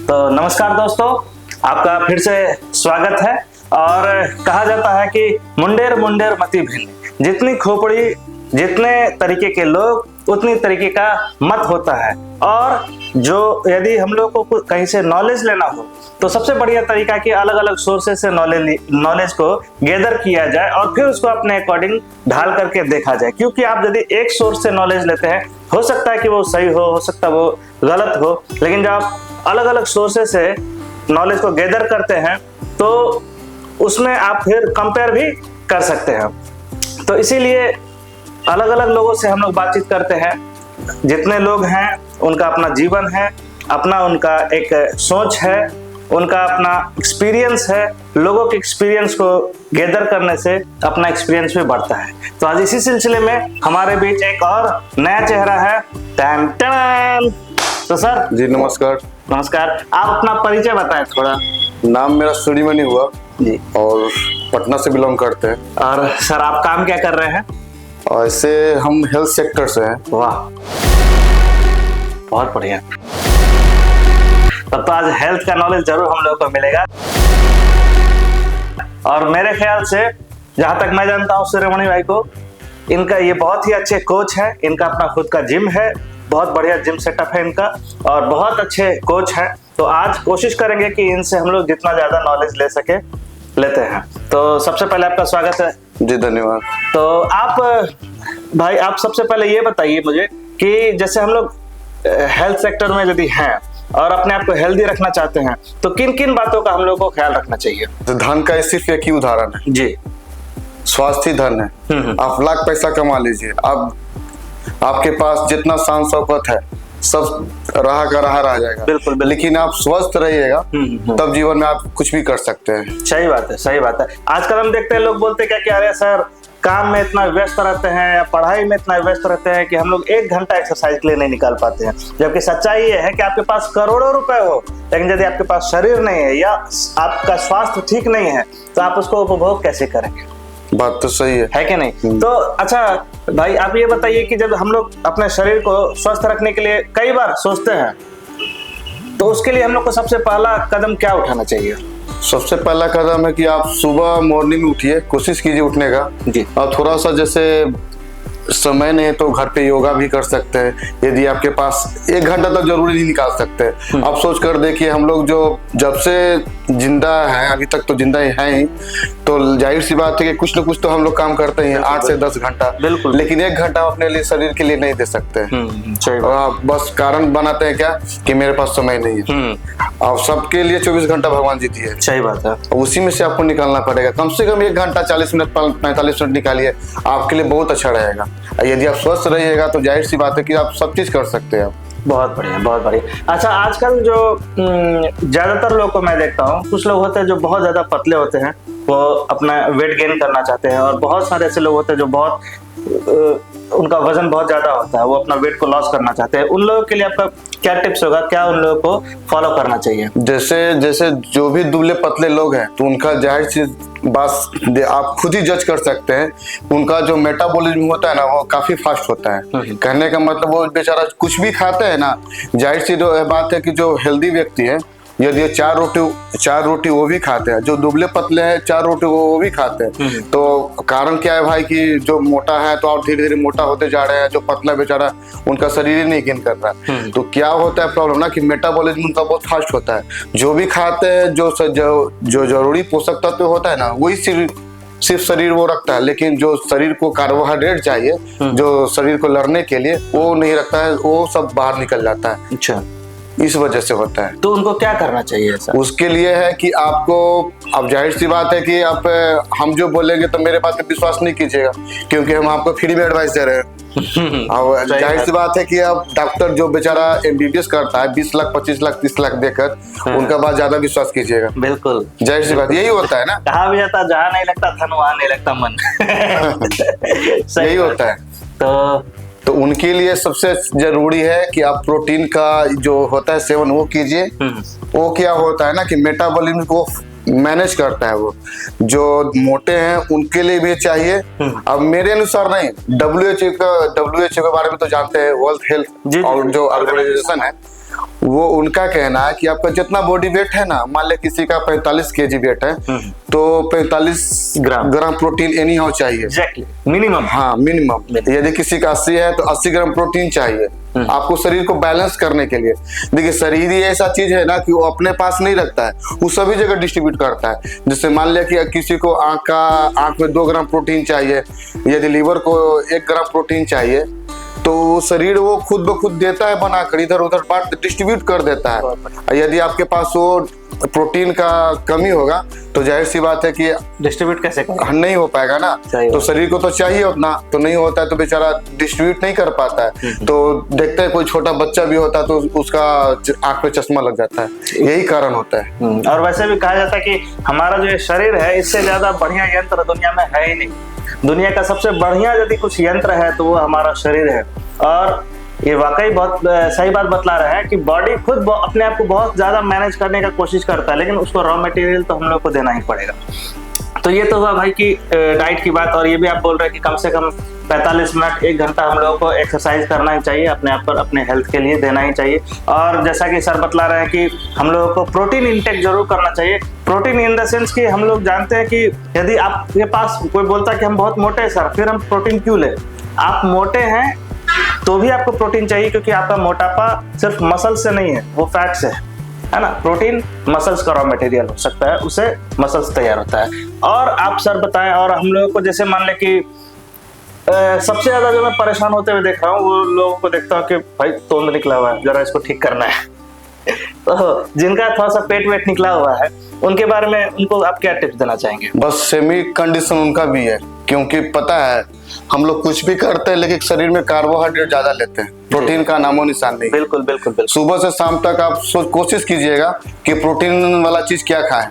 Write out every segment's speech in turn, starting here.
तो नमस्कार दोस्तों, आपका फिर से स्वागत है। और कहा जाता है कि मुंडेर मुंडेर मति भिन्न, जितनी खोपड़ी जितने तरीके के लोग उतनी तरीके का मत होता है। और जो यदि हम लोग को कहीं से नॉलेज लेना हो तो सबसे बढ़िया तरीका कि अलग अलग सोर्सेज से नॉलेज को गैदर किया जाए और फिर उसको अपने अकॉर्डिंग ढाल करके देखा जाए। क्योंकि आप यदि एक सोर्स से नॉलेज लेते हैं, हो सकता है कि वो सही हो सकता है वो गलत हो, लेकिन जब आप अलग अलग सोर्सेज से नॉलेज को गैदर करते हैं तो उसमें आप फिर कंपेयर भी कर सकते हैं। तो इसीलिए अलग अलग लोगों से हम लोग बातचीत करते हैं। जितने लोग हैं उनका अपना जीवन है, अपना उनका एक सोच है, उनका अपना एक्सपीरियंस है। लोगों के एक्सपीरियंस को गैदर करने से अपना एक्सपीरियंस भी बढ़ता है। तो आज इसी सिलसिले में हमारे बीच एक और नया चेहरा है। टन टन। तो सर जी नमस्कार। नमस्कार, आप अपना परिचय बताएं थोड़ा। नाम मेरा सूर्यमणि हुआ जी, और पटना से बिलोंग करते हैं। और सर आप काम क्या कर रहे हैं? और ऐसे हम हेल्थ सेक्टर से हैं। वाह, बहुत बढ़िया। तब तो आज हेल्थ का नॉलेज जरूर हम लोगों को मिलेगा। और मेरे ख्याल से जहां तक मैं जानता हूँ सूर्यमणि भाई को, इनका ये बहुत ही अच्छे कोच है। इनका अपना खुद का जिम है, बहुत बढ़िया जिम सेटअप है इनका, और बहुत अच्छे कोच हैं। तो आज कोशिश करेंगे कि इनसे हम लोग जितना ज्यादा नॉलेज ले सके लेते हैं। तो सबसे पहले आपका स्वागत है। जी धन्यवाद। तो आप भाई, आप सबसे पहले ये बताइए मुझे कि जैसे हम लोग हेल्थ सेक्टर में यदि हैं और अपने आप को हेल्दी रखना चाहते हैं तो किन किन बातों का हम लोग को ख्याल रखना चाहिए? तो धन का सिर्फ एक ही उदाहरण है जी, स्वास्थ्य धन है। आप लाख पैसा कमा लीजिए, अब आपके पास जितना शान शौकत है सब रहा का रह जाएगा। बिल्कुल। लेकिन आप स्वस्थ रहिएगा तब जीवन में आप कुछ भी कर सकते हैं। सही बात है, सही बात है। आजकल हम देखते हैं लोग बोलते हैं क्या कि अरे सर काम में इतना व्यस्त रहते हैं या पढ़ाई में इतना व्यस्त रहते हैं कि हम लोग 1 घंटा एक्सरसाइज के लिए नहीं निकाल पाते हैं। जबकि सच्चाई ये है कि आपके पास करोड़ों रुपए हो, लेकिन यदि आपके पास शरीर नहीं है या आपका स्वास्थ्य ठीक नहीं है तो आप उसको उपभोग कैसे करेंगे? बात तो सही है कि नहीं? तो अच्छा भाई, आप ये बताइए कि जब हम लोग अपने शरीर को स्वस्थ रखने के लिए कई बार सोचते हैं तो उसके लिए हम लोग को सबसे पहला कदम क्या उठाना चाहिए? सबसे पहला कदम है कि आप सुबह मॉर्निंग में उठिए, कोशिश कीजिए उठने का जी। और थोड़ा सा जैसे समय नहीं है तो घर पे योगा भी कर सकते हैं। यदि आपके पास 1 घंटा तो जरूरी नहीं निकाल सकते। आप सोच कर देखिए, हम लोग जो जब से जिंदा है अभी तक तो जिंदा ही हैं ही, तो जाहिर सी बात है कि कुछ न कुछ तो हम लोग काम करते हैं 8 से 10 घंटा। बिल्कुल। लेकिन 1 घंटा अपने लिए शरीर के लिए नहीं दे सकते। सही और आप बस कारण बनाते हैं क्या कि मेरे पास समय नहीं है। आप सबके लिए 24 घंटा भगवान जी दिए। सही बात है। उसी में से आपको निकालना पड़ेगा। कम से कम 1 घंटा 40 मिनट 45 मिनट निकालिए, आपके लिए बहुत अच्छा रहेगा। यदि आप स्वस्थ रहिएगा तो जाहिर सी बात है कि आप सब चीज कर सकते हैं। बहुत बढ़िया, बहुत बढ़िया। अच्छा, आजकल जो ज्यादातर लोग को मैं देखता हूँ, कुछ लोग होते हैं जो बहुत ज्यादा पतले होते हैं, वो अपना वेट गेन करना चाहते हैं, और बहुत सारे ऐसे लोग होते हैं जो बहुत उनका वजन बहुत ज्यादा होता है, वो अपना वेट को लॉस करना चाहते हैं। उन लोगों के लिए आपका क्या टिप्स होगा? क्या उन लोगों को फॉलो करना चाहिए? जैसे जो भी दुबले पतले लोग हैं तो उनका जाहिर सी बात आप खुद ही जज कर सकते हैं। उनका जो मेटाबॉलिज्म होता है ना वो काफी फास्ट होता है। कहने का मतलब वो बेचारा कुछ भी खाते हैं ना, जाहिर सी बात है कि जो हेल्दी व्यक्ति है यदि 4 रोटी वो भी खाते हैं, जो दुबले पतले हैं 4 रोटी वो भी खाते हैं। तो कारण क्या है भाई कि जो मोटा है तो आप धीरे धीरे मोटा होते जा रहे हैं, जो पतला बेचारा उनका शरीर ही नहीं गेन कर रहा है। तो क्या होता है प्रॉब्लम ना कि मेटाबॉलिज्म उनका बहुत फास्ट होता है। जो भी खाते हैं जो जरूरी पोषक तत्व होता है ना वही सिर्फ शरीर वो रखता है, लेकिन जो शरीर को कार्बोहाइड्रेट चाहिए जो शरीर को लड़ने के लिए वो नहीं रखता है, वो सब बाहर निकल जाता है। अच्छा, इस वजह से होता है। तो उनको क्या करना चाहिए सर? उसके लिए है कि आपको, अब जाहिर सी बात है कि आप हम जो बोलेंगे तो मेरे बात पे विश्वास नहीं कीजिएगा, क्योंकि हम आपको फ्री में एडवाइस दे रहे हैं। अब जाहिर सी बात है कि अब डॉक्टर जो बेचारा MBBS करता है 20 लाख 25 लाख 30 लाख देकर, उनका बात ज्यादा विश्वास कीजिएगा। बिल्कुल, जाहिर सी बात यही होता है ना। कहा भी जाता, जहाँ नहीं लगता धन वहाँ नहीं लगता मन। यही होता है। तो उनके लिए सबसे जरूरी है कि आप प्रोटीन का जो होता है सेवन वो कीजिए। वो क्या होता है ना कि मेटाबॉलिज्म को मैनेज करता है। वो जो मोटे हैं उनके लिए भी चाहिए। अब मेरे अनुसार नहीं, WHO के बारे में तो जानते हैं, वर्ल्ड हेल्थ और जो ऑर्गेनाइजेशन है वो उनका कहना है कि आपका जितना बॉडी वेट है ना, मान लिया किसी का 45 kg वेट है तो 45 ग्राम प्रोटीन एनी हाउ चाहिए। Exactly, minimum. हाँ, मिनिमम। यदि किसी का 80 है तो 80 ग्राम प्रोटीन चाहिए आपको शरीर को बैलेंस करने के लिए। देखिए, शरीर ही ऐसा चीज है ना कि वो अपने पास नहीं रखता है, वो सभी जगह डिस्ट्रीब्यूट करता है। जैसे मान लिया कि किसी को आंख में 2 ग्राम प्रोटीन चाहिए, यदि लीवर को 1 ग्राम प्रोटीन चाहिए, तो वो शरीर वो खुद ब खुद देता है बनाकर, इधर उधर बांट डिस्ट्रीब्यूट कर देता है। यदि आपके पास वो प्रोटीन का कमी होगा तो जाहिर सी बात है कि डिस्ट्रीब्यूट कैसे करें? नहीं हो पाएगा ना। तो शरीर को तो चाहिए उतना, तो नहीं होता है तो बेचारा डिस्ट्रीब्यूट नहीं कर पाता है। तो देखते हैं कोई छोटा बच्चा भी होता है तो उसका आंख पे चश्मा लग जाता है, यही कारण होता है। और वैसे भी कहा जाता है कि हमारा जो शरीर है इससे ज्यादा बढ़िया यंत्र दुनिया में है ही नहीं। दुनिया का सबसे बढ़िया यदि कुछ यंत्र है तो वो हमारा शरीर है। और ये वाकई बहुत सही बात बतला रहा है कि बॉडी खुद अपने आप को बहुत ज्यादा मैनेज करने का कोशिश करता है, लेकिन उसको रॉ मटेरियल तो हम लोग को देना ही पड़ेगा। तो ये तो हुआ भाई की डाइट की बात। और ये भी आप बोल रहे हैं कि कम से कम 45 मिनट 1 घंटा हम लोगों को एक्सरसाइज करना ही चाहिए, अपने आप पर अपने हेल्थ के लिए देना ही चाहिए। और जैसा कि सर बतला रहे हैं कि हम लोगों को प्रोटीन इंटेक जरूर करना चाहिए। प्रोटीन इन द सेंस कि हम लोग जानते हैं कि यदि आपके पास कोई बोलता है कि हम बहुत मोटे हैं सर, फिर हम प्रोटीन क्यों लें? आप मोटे हैं तो भी आपको प्रोटीन चाहिए, क्योंकि आपका मोटापा सिर्फ मसल से नहीं है, वो फैट से है ना। प्रोटीन मसल्स का रॉ मटेरियल हो सकता है, उससे मसल्स तैयार होता है। और आप सर बताएं, और हम लोगों को जैसे मान लें कि सबसे ज्यादा जो मैं परेशान होते हुए देख रहा हूँ वो लोगों को देखता हूँ कि भाई तोंद निकला हुआ है, जरा इसको ठीक करना है। तो जिनका थोड़ा सा पेट वेट निकला हुआ है उनके बारे में उनको आप क्या टिप्स देना चाहेंगे? बस सेमी कंडीशन उनका भी है, क्योंकि पता है हम लोग कुछ भी करते हैं लेकिन शरीर में कार्बोहाइड्रेट ज्यादा लेते हैं, प्रोटीन का नामो निशान नहीं। बिल्कुल बिल्कुल बिल्कुल। सुबह से शाम तक आप कोशिश कीजिएगा कि प्रोटीन वाला चीज क्या खाएं,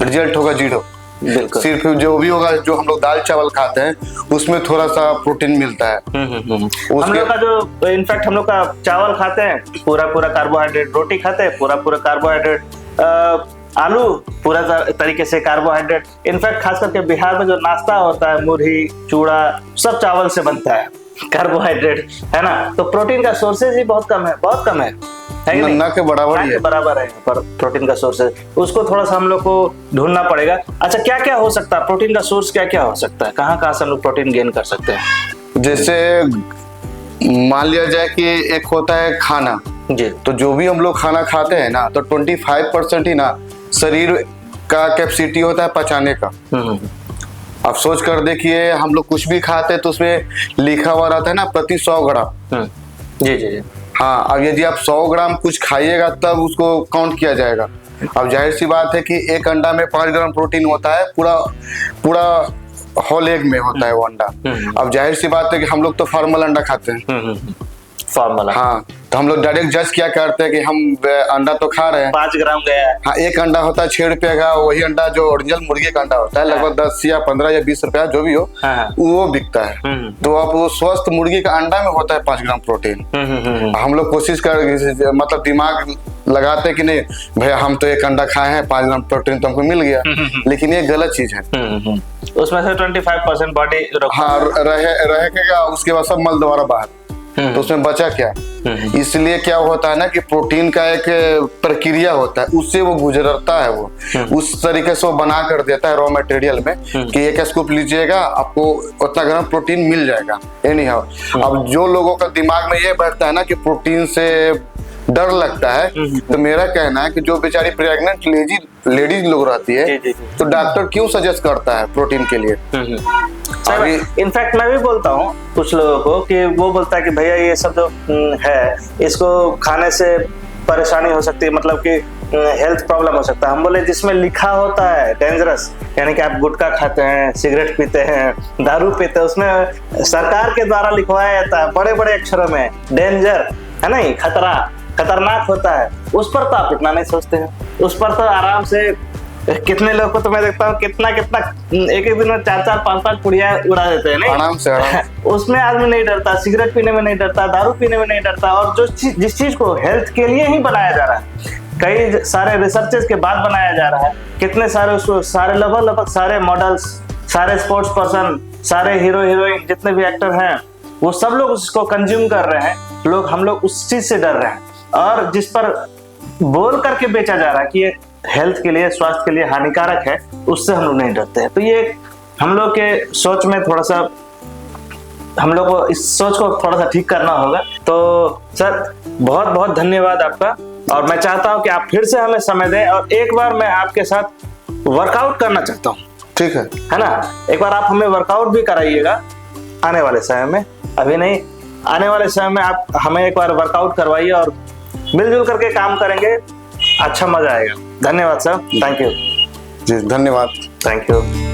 रिजल्ट होगा 0। बिल्कुल। सिर्फ जो भी होगा, जो हम लोग दाल चावल खाते हैं उसमें थोड़ा सा प्रोटीन मिलता है। हम लोग का जो इनफैक्ट हम लोग का चावल खाते हैं पूरा पूरा कार्बोहाइड्रेट, रोटी खाते हैं पूरा पूरा कार्बोहाइड्रेट, आलू पूरा तरीके से कार्बोहाइड्रेट। इनफैक्ट खास करके बिहार में जो नाश्ता होता है, मुरही चूड़ा, सब चावल से बनता है, कार्बोहाइड्रेट है ना। तो प्रोटीन का सोर्सेज ही बहुत कम है, बहुत कम है ना के बराबर ही है। बराबर है पर प्रोटीन का सोर्सेज, उसको थोड़ा सा हम लोग को ढूंढना पड़ेगा। अच्छा, क्या क्या हो सकता है प्रोटीन का सोर्स, क्या क्या हो सकता है, कहाँ कहाँ से हम लोग प्रोटीन गेन कर सकते हैं? जैसे मान लिया जाए कि एक होता है खाना जी, तो जो भी हम लोग खाना खाते हैं ना, तो 25% ही ना शरीर का कैपेसिटी होता है पचाने का। अब सोच कर देखिए, हम लोग कुछ भी खाते हैं तो उसमें लिखा हुआ रहता है ना प्रति 100 ग्राम। जी जी जी। हाँ, अब यदि आप 100 ग्राम कुछ खाइएगा तब उसको काउंट किया जाएगा। अब जाहिर सी बात है कि एक अंडा में 5 ग्राम प्रोटीन होता है, पूरा होल एग में होता है वो अंडा। अब जाहिर सी बात है कि हम लोग तो फॉर्मल अंडा खाते हैं, फॉर्मल। हाँ, तो हम लोग डायरेक्ट जज क्या करते हैं कि हम अंडा तो खा रहे हैं, 5 ग्राम गया है। हाँ, एक अंडा होता है 6 रुपए का, वही अंडा जो ओरिजिनल मुर्गी का अंडा होता है लगभग 10 या 15 या 20 रुपया जो भी हो, वो बिकता है। तो अब वो स्वस्थ मुर्गी का अंडा में होता है 5 ग्राम प्रोटीन। हम लोग कोशिश कर मतलब दिमाग लगाते कि नहीं भैया हम तो एक अंडा खाए हैं, 5 ग्राम प्रोटीन तो हमको मिल गया, लेकिन ये गलत चीज है। उसमें से 25% बॉडी हाँ रहेगा, उसके बाद सब मल दोबारा बाहर, तो उसमें बचा क्या? इसलिए क्या होता है ना कि प्रोटीन का एक प्रक्रिया होता है, उससे वो गुजरता है, वो उस तरीके से वो बना कर देता है रॉ मटेरियल में कि एक स्कूप लीजिएगा आपको उतना ग्राम प्रोटीन मिल जाएगा। एनी हाउ, अब जो लोगों का दिमाग में ये बैठता है ना कि प्रोटीन से डर लगता है, तो मेरा कहना है कि जो बेचारी प्रेग्नेंट लेडीज लोग रहती है तो डॉक्टर क्यों सजेस्ट करता है प्रोटीन के लिए? इनफैक्ट मैं भी बोलता हूँ कुछ लोगों को कि वो बोलता है कि भैया ये सब जो है इसको खाने से परेशानी हो सकती है, मतलब कि हेल्थ प्रॉब्लम हो सकता है। हम बोले जिसमें लिखा होता है डेंजरस, यानी कि आप गुटखा खाते हैं, सिगरेट पीते हैं, दारू पीते हैं, उसमें सरकार के द्वारा लिखवाया जाता है बड़े बड़े अक्षरों में डेंजर, है ना, खतरा, खतरनाक होता है, उस पर तो आप इतना नहीं सोचते हैं। उस पर तो आराम से कितने लोग को तो मैं देखता हूँ कितना एक दिन में 4-4, 5-5 पुड़िया उड़ा देते हैं, नहीं आराम से। उसमें आदमी नहीं डरता, सिगरेट पीने में नहीं डरता, दारू पीने में नहीं डरता। और जो जिस चीज को हेल्थ के लिए ही बनाया जा रहा है, कई सारे रिसर्चेस के बाद बनाया जा रहा है, कितने सारे उसको सारे लगभग सारे मॉडल्स, सारे स्पोर्ट्स पर्सन, सारे हीरो हीरोइन, जितने भी एक्टर हैं, वो सब लोग उसको कंज्यूम कर रहे हैं। हम लोग उस चीज से डर रहे हैं। और जिस पर बोल करके बेचा जा रहा है कि ये हेल्थ के लिए, स्वास्थ्य के लिए हानिकारक है, उससे हम लोग नहीं डरते हैं। तो ये हम लोग के सोच में थोड़ा सा, हम लोग को इस सोच को थोड़ा सा ठीक करना होगा। तो सर बहुत बहुत धन्यवाद आपका, और मैं चाहता हूं कि आप फिर से हमें समय दें और एक बार मैं आपके साथ वर्कआउट करना चाहता हूं। ठीक है ना, एक बार आप हमें वर्कआउट भी कराइएगा आने वाले समय में, अभी नहीं, आने वाले समय में आप हमें एक बार वर्कआउट करवाइए और मिलजुल करके काम करेंगे, अच्छा मजा आएगा। धन्यवाद सर, थैंक यू। जी धन्यवाद। Thank you.